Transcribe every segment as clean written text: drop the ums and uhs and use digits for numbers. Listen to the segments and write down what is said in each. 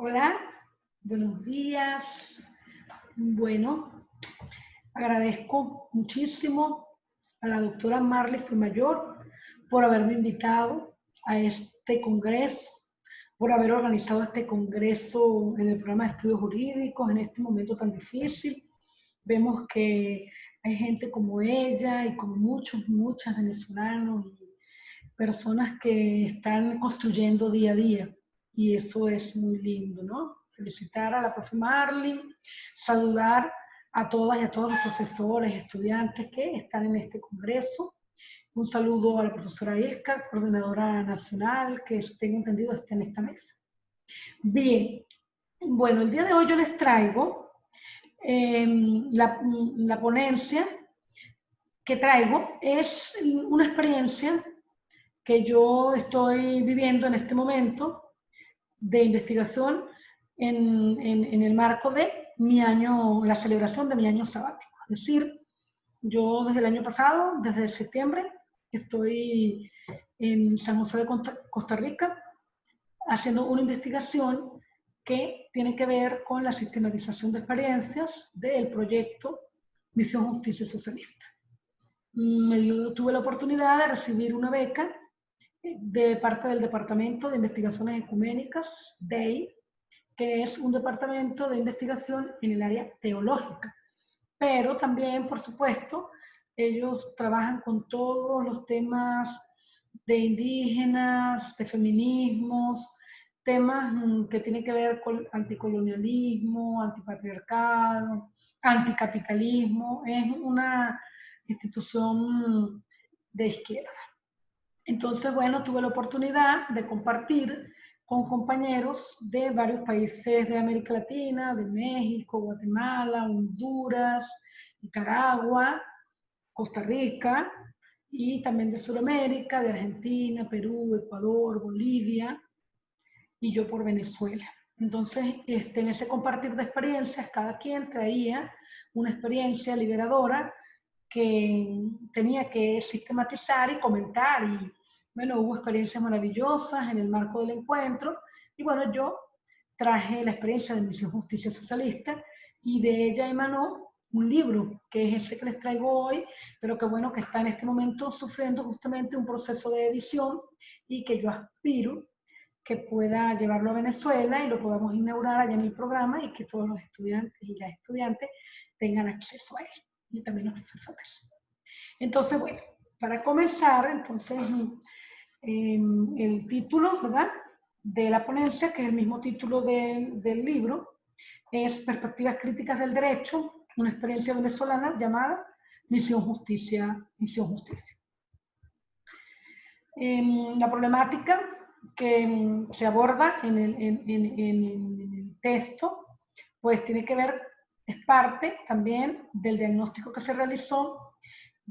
Hola, buenos días. Bueno, agradezco muchísimo a la doctora Marley Fuenmayor por haberme invitado a este congreso, por haber organizado este congreso en el programa de estudios jurídicos en este momento tan difícil. Vemos que hay gente como ella y como muchas venezolanos y personas que están construyendo día a día. Y eso es muy lindo, ¿no? Felicitar a la profe Marley, saludar a todas y a todos los profesores, estudiantes que están en este congreso. Un saludo a la profesora Ilka, coordinadora nacional, que tengo entendido está en esta mesa. Bien, bueno, el día de hoy yo les traigo la ponencia que traigo es una experiencia que yo estoy viviendo en este momento de investigación en el marco de mi año, la celebración de mi año sabático. Es decir, yo desde el año pasado, desde septiembre, estoy en San José de Costa Rica haciendo una investigación que tiene que ver con la sistematización de experiencias del proyecto Misión Justicia Socialista. Tuve la oportunidad de recibir una beca de parte del Departamento de Investigaciones Ecuménicas, DEI, que es un departamento de investigación en el área teológica. Pero también, por supuesto, ellos trabajan con todos los temas de indígenas, de feminismos, temas que tienen que ver con anticolonialismo, antipatriarcado, anticapitalismo. Es una institución de izquierda. Entonces, bueno, tuve la oportunidad de compartir con compañeros de varios países de América Latina, de México, Guatemala, Honduras, Nicaragua, Costa Rica y también de Sudamérica, de Argentina, Perú, Ecuador, Bolivia y yo por Venezuela. Entonces, en ese compartir de experiencias, cada quien traía una experiencia liberadora que tenía que sistematizar y comentar. Y bueno, hubo experiencias maravillosas en el marco del encuentro. Y bueno, yo traje la experiencia de Misión Justicia Socialista y de ella emanó un libro, que es ese que les traigo hoy, pero que bueno, que está en este momento sufriendo justamente un proceso de edición y que yo aspiro que pueda llevarlo a Venezuela y lo podamos inaugurar allá en el programa y que todos los estudiantes y las estudiantes tengan acceso a él y también los profesores. Entonces, bueno, para comenzar, entonces, el título, ¿verdad?, de la ponencia, que es el mismo título del libro, es Perspectivas Críticas del Derecho, una experiencia venezolana llamada Misión Justicia, Misión Justicia. La problemática que se aborda en el texto, pues tiene que ver, es parte también del diagnóstico que se realizó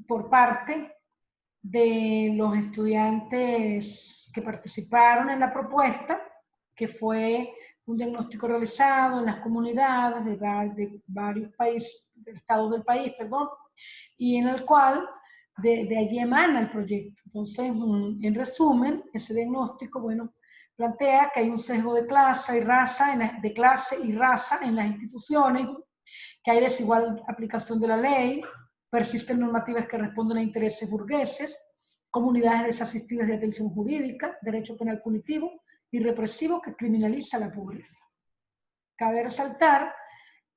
por parte de los estudiantes que participaron en la propuesta, que fue un diagnóstico realizado en las comunidades de varios países, estados del país, perdón, y en el cual de allí emana el proyecto. Entonces, en resumen, ese diagnóstico, bueno, plantea que hay un sesgo de clase y raza en las instituciones, que hay desigual aplicación de la ley, persisten normativas que responden a intereses burgueses, comunidades desasistidas de atención jurídica, derecho penal punitivo y represivo que criminaliza la pobreza. Cabe resaltar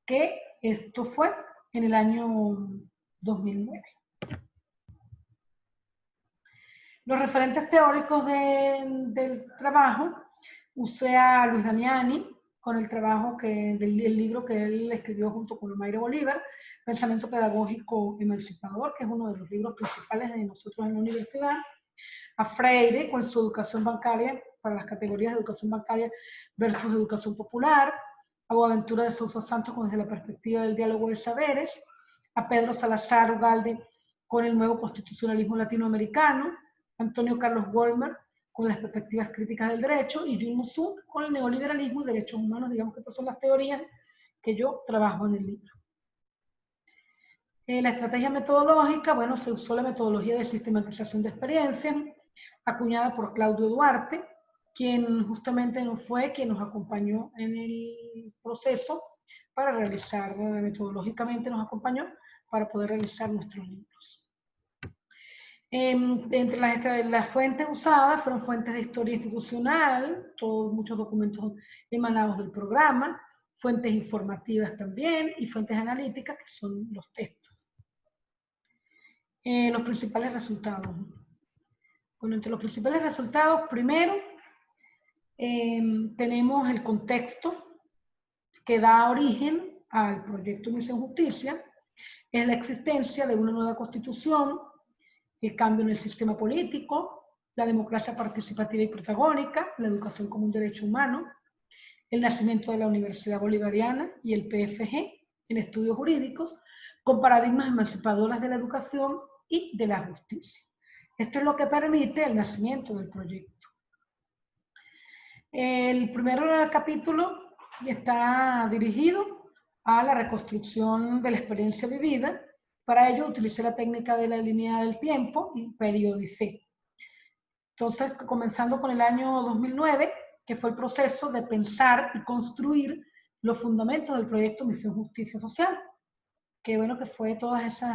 que esto fue en el año 2009. Los referentes teóricos del trabajo, usé a Luis Damiani con el trabajo del libro que él escribió junto con Mayra Bolívar, Pensamiento Pedagógico Emancipador, que es uno de los libros principales de nosotros en la universidad, a Freire con su educación bancaria, para las categorías de educación bancaria versus educación popular, a Boaventura de Sousa Santos desde la perspectiva del diálogo de saberes, a Pedro Salazar Ugalde con el nuevo constitucionalismo latinoamericano, Antonio Carlos Goldman con las perspectivas críticas del derecho y Jun Musun con el neoliberalismo y derechos humanos. Digamos que estas son las teorías que yo trabajo en el libro. La estrategia metodológica, bueno, se usó la metodología de sistematización de experiencias, acuñada por Claudio Duarte, quien justamente quien nos acompañó en el proceso para realizar, metodológicamente nos acompañó para poder realizar nuestros libros. Entre las fuentes usadas fueron fuentes de historia institucional, muchos documentos emanados del programa, fuentes informativas también y fuentes analíticas, que son los textos. Los principales resultados. Bueno, entre los principales resultados, primero, tenemos el contexto que da origen al proyecto Misión Justicia, es la existencia de una nueva constitución, el cambio en el sistema político, la democracia participativa y protagónica, la educación como un derecho humano, el nacimiento de la Universidad Bolivariana y el PFG en estudios jurídicos, con paradigmas emancipadoras de la educación y de la justicia. Esto es lo que permite el nacimiento del proyecto. El primer capítulo está dirigido a la reconstrucción de la experiencia vivida. Para ello utilicé la técnica de la línea del tiempo y periodicé. Entonces, comenzando con el año 2009, que fue el proceso de pensar y construir los fundamentos del proyecto Misión Justicia Social. Que bueno, que fue todo ese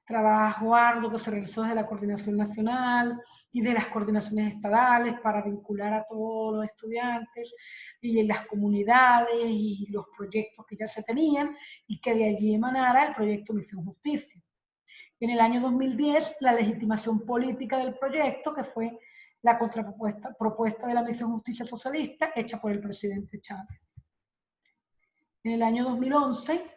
trabajo arduo que se realizó desde la coordinación nacional y de las coordinaciones estadales para vincular a todos los estudiantes y las comunidades y los proyectos que ya se tenían, y que de allí emanara el proyecto Misión Justicia. En el año 2010, la legitimación política del proyecto, que fue la propuesta de la Misión Justicia Socialista hecha por el presidente Chávez. En el año 2011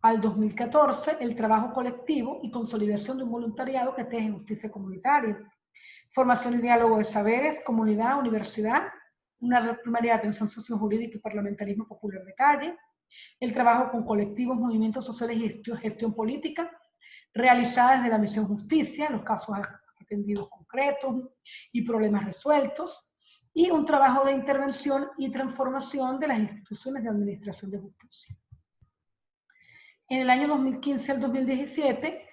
al 2014, el trabajo colectivo y consolidación de un voluntariado que teje justicia comunitaria. Formación y diálogo de saberes, comunidad, universidad, una red primaria de atención sociojurídica y parlamentarismo popular de calle, el trabajo con colectivos, movimientos sociales y gestión política, realizada desde la Misión Justicia, los casos atendidos concretos y problemas resueltos, y un trabajo de intervención y transformación de las instituciones de administración de justicia. En el año 2015 al 2017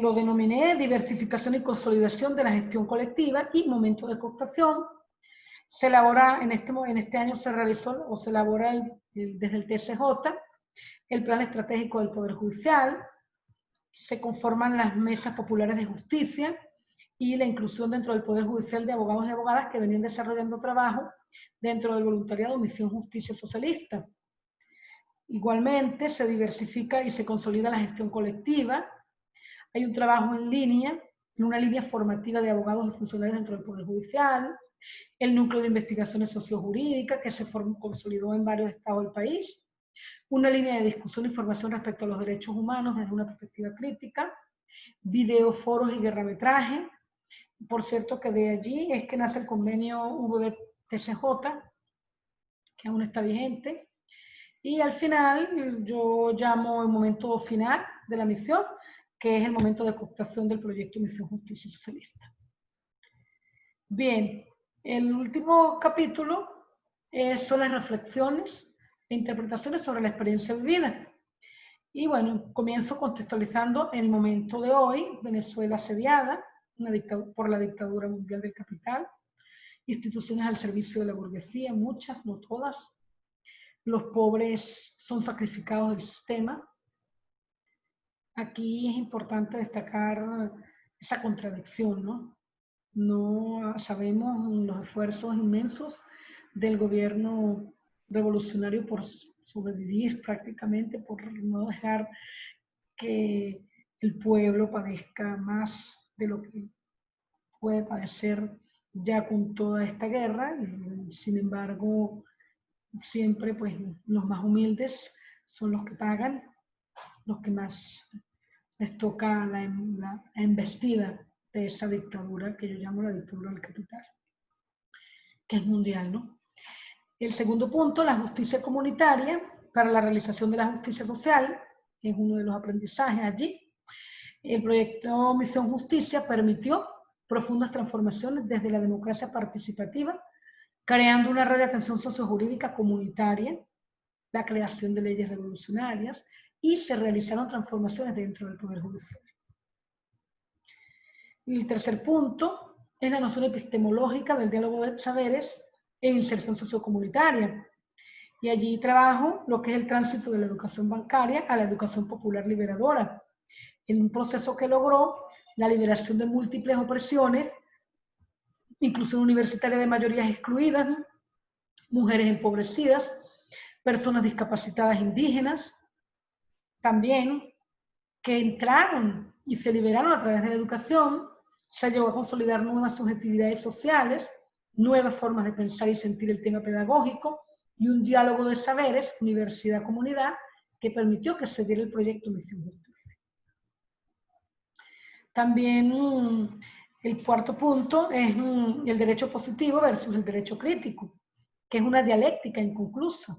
lo denominé diversificación y consolidación de la gestión colectiva y momento de cooptación. Se elabora, en este año se realizó o se elabora desde el TSJ el plan estratégico del Poder Judicial, se conforman las mesas populares de justicia y la inclusión dentro del Poder Judicial de abogados y abogadas que venían desarrollando trabajo dentro del voluntariado Misión Justicia Socialista. Igualmente se diversifica y se consolida la gestión colectiva. Hay un trabajo en línea, en una línea formativa de abogados y funcionarios dentro del Poder Judicial, el núcleo de investigaciones sociojurídicas que se consolidó en varios estados del país, una línea de discusión y formación respecto a los derechos humanos desde una perspectiva crítica, videoforos y guerrametraje. Por cierto que de allí es que nace el convenio VB-TCJ, que aún está vigente. Y al final yo llamo el momento final de la misión, que es el momento de cooptación del proyecto Misión Justicia Socialista. Bien, el último capítulo son las reflexiones e interpretaciones sobre la experiencia vivida. Y bueno, comienzo contextualizando el momento de hoy: Venezuela asediada por la dictadura mundial del capital, instituciones al servicio de la burguesía, muchas, no todas. Los pobres son sacrificados del sistema. Aquí es importante destacar esa contradicción, ¿no? No sabemos los esfuerzos inmensos del gobierno revolucionario por sobrevivir prácticamente, por no dejar que el pueblo padezca más de lo que puede padecer ya con toda esta guerra. Sin embargo, siempre pues los más humildes son los que pagan, los que más les toca la embestida de esa dictadura que yo llamo la dictadura del capital, que es mundial, ¿no? El segundo punto, la justicia comunitaria para la realización de la justicia social, es uno de los aprendizajes allí. El proyecto Misión Justicia permitió profundas transformaciones desde la democracia participativa, creando una red de atención sociojurídica comunitaria, la creación de leyes revolucionarias, y se realizaron transformaciones dentro del Poder Judicial. El tercer punto, es la noción epistemológica del diálogo de saberes en inserción sociocomunitaria. Y allí trabajo lo que es el tránsito de la educación bancaria a la educación popular liberadora, en un proceso que logró la liberación de múltiples opresiones, inclusión universitaria de mayorías excluidas, ¿no? Mujeres empobrecidas, personas discapacitadas indígenas, también que entraron y se liberaron a través de la educación. Se llevó a consolidar nuevas subjetividades sociales, nuevas formas de pensar y sentir el tema pedagógico y un diálogo de saberes, universidad-comunidad, que permitió que se diera el proyecto Misión Justicia. También el cuarto punto es el derecho positivo versus el derecho crítico, que es una dialéctica inconclusa,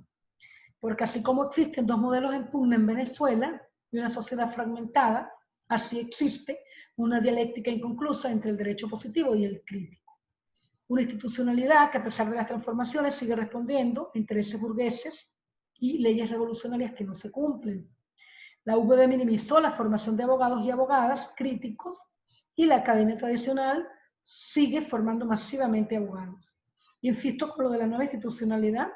porque así como existen dos modelos en pugna en Venezuela y una sociedad fragmentada, así existe una dialéctica inconclusa entre el derecho positivo y el crítico. Una institucionalidad que a pesar de las transformaciones sigue respondiendo a intereses burgueses y leyes revolucionarias que no se cumplen. La UVB minimizó la formación de abogados y abogadas críticos y la academia tradicional sigue formando masivamente abogados. Insisto con lo de la nueva institucionalidad,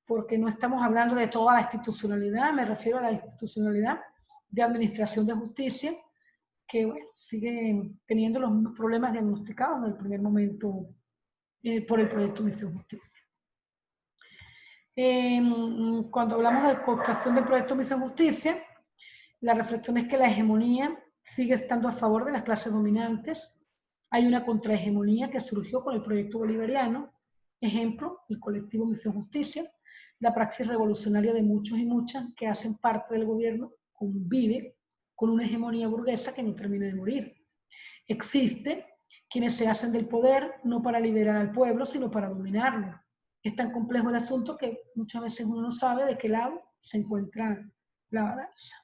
porque no estamos hablando de toda la institucionalidad, me refiero a la institucionalidad de administración de justicia, que bueno, sigue teniendo los mismos problemas diagnosticados en el primer momento por el proyecto Misión Justicia. Cuando hablamos de cooptación del proyecto Misión Justicia, la reflexión es que la hegemonía sigue estando a favor de las clases dominantes. Hay una contrahegemonía que surgió con el proyecto bolivariano. Ejemplo, el colectivo Misión Justicia, la praxis revolucionaria de muchos y muchas que hacen parte del gobierno convive con una hegemonía burguesa que no termina de morir. Existe quienes se hacen del poder no para liberar al pueblo, sino para dominarlo. Es tan complejo el asunto que muchas veces uno no sabe de qué lado se encuentra la balanza.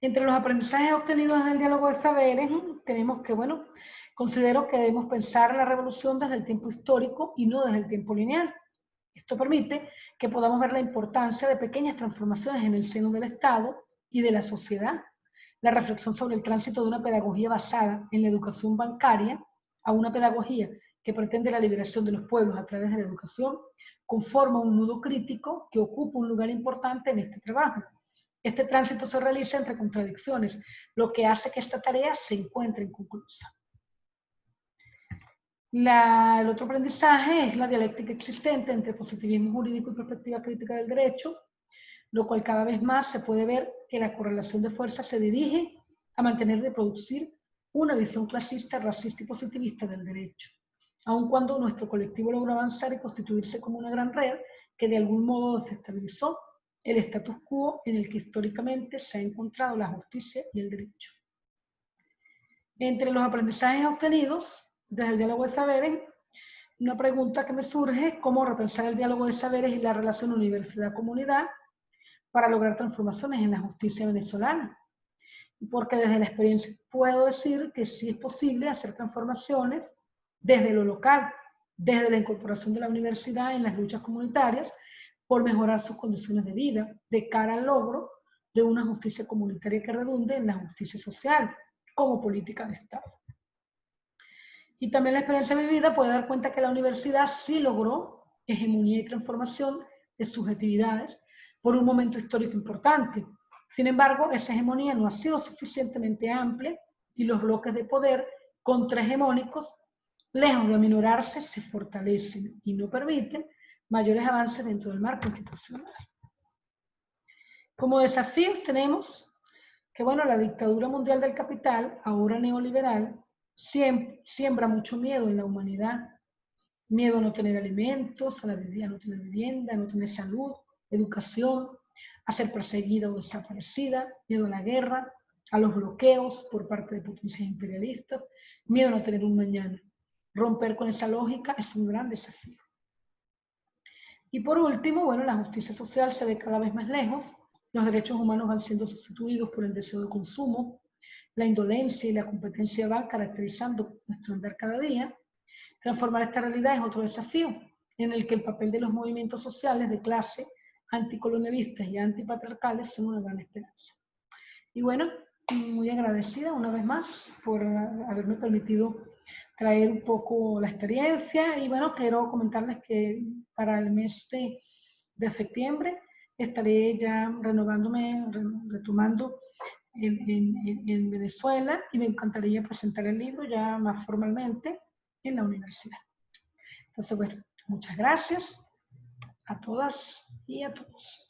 Entre los aprendizajes obtenidos en el diálogo de saberes, tenemos que, bueno, considero que debemos pensar la revolución desde el tiempo histórico y no desde el tiempo lineal. Esto permite que podamos ver la importancia de pequeñas transformaciones en el seno del Estado y de la sociedad. La reflexión sobre el tránsito de una pedagogía basada en la educación bancaria a una pedagogía que pretende la liberación de los pueblos a través de la educación conforma un nudo crítico que ocupa un lugar importante en este trabajo. Este tránsito se realiza entre contradicciones, lo que hace que esta tarea se encuentre inconclusa. El otro aprendizaje es la dialéctica existente entre positivismo jurídico y perspectiva crítica del derecho, lo cual cada vez más se puede ver que la correlación de fuerzas se dirige a mantener y reproducir una visión clasista, racista y positivista del derecho, aun cuando nuestro colectivo logró avanzar y constituirse como una gran red que de algún modo desestabilizó el status quo en el que históricamente se ha encontrado la justicia y el derecho. Entre los aprendizajes obtenidos desde el diálogo de saberes, una pregunta que me surge es cómo repensar el diálogo de saberes y la relación universidad-comunidad para lograr transformaciones en la justicia venezolana. Porque desde la experiencia puedo decir que sí es posible hacer transformaciones desde lo local, desde la incorporación de la universidad en las luchas comunitarias, por mejorar sus condiciones de vida, de cara al logro de una justicia comunitaria que redunde en la justicia social como política de Estado. Y también la experiencia vivida puede dar cuenta que la universidad sí logró hegemonía y transformación de subjetividades por un momento histórico importante. Sin embargo, esa hegemonía no ha sido suficientemente amplia y los bloques de poder contrahegemónicos, lejos de aminorarse, se fortalecen y no permiten mayores avances dentro del marco institucional. Como desafíos tenemos que, bueno, la dictadura mundial del capital, ahora neoliberal, siembra mucho miedo en la humanidad. Miedo a no tener alimentos, a no tener vivienda, a no tener salud, educación, a ser perseguida o desaparecida, miedo a la guerra, a los bloqueos por parte de potencias imperialistas, miedo a no tener un mañana. Romper con esa lógica es un gran desafío. Y por último, bueno, la justicia social se ve cada vez más lejos, los derechos humanos van siendo sustituidos por el deseo de consumo, la indolencia y la competencia van caracterizando nuestro andar cada día. Transformar esta realidad es otro desafío, en el que el papel de los movimientos sociales de clase, anticolonialistas y antipatriarcales son una gran esperanza. Y bueno, muy agradecida una vez más por haberme permitido traer un poco la experiencia y bueno, quiero comentarles que para el mes de septiembre estaré ya renovándome, retomando en Venezuela y me encantaría presentar el libro ya más formalmente en la universidad. Entonces, bueno, muchas gracias a todas y a todos.